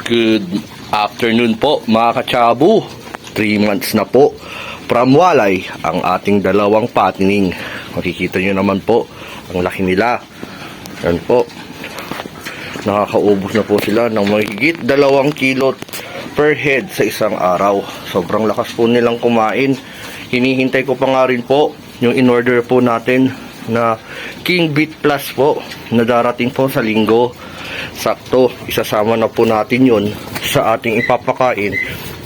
Good afternoon po mga kachabu. 3 months na po from walay ang ating dalawang patining. Makikita nyo naman po ang laki nila. Yan po. Nakakaubos na po sila ng mahigit 2 kilo per head sa isang araw. Sobrang lakas po nilang kumain. Hinihintay ko pa nga rin po yung in-order po natin na King Beat Plus po na darating po sa linggo. Sakto, isasama na po natin yon sa ating ipapakain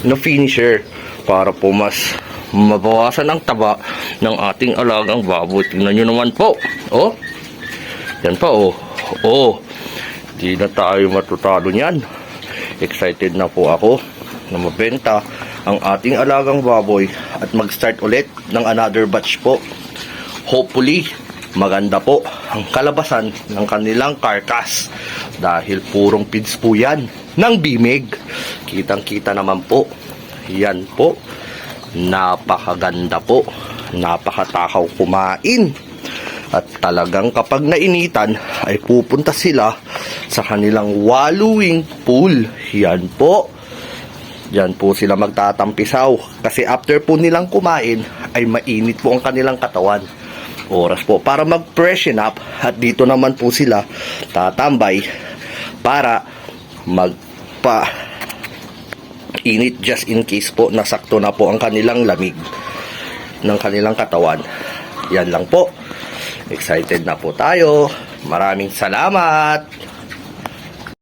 na finisher para po mas mabawasan ang taba ng ating alagang baboy. Tingnan nyo naman po. Oh, yan pa oh. Oh, di na tayo matutalo niyan. Excited na po ako na mabenta ang ating alagang baboy at mag-start ulit ng another batch po. Hopefully, maganda po ang kalabasan ng kanilang carcass dahil purong feeds po yan ng bimig. Kitang-kita naman po. Yan po. Napakaganda po. Napakatakaw kumain. At talagang kapag nainitan ay pupunta sila sa kanilang wallowing pool. Yan po. Yan po sila magtatampisaw. Kasi after po nilang kumain ay mainit po ang kanilang katawan. Oras po para mag-freshen up at dito naman po sila tatambay para magpa-init just in case po nasakto na po ang kanilang lamig ng kanilang katawan. Yan lang po. Excited na po tayo. Maraming salamat.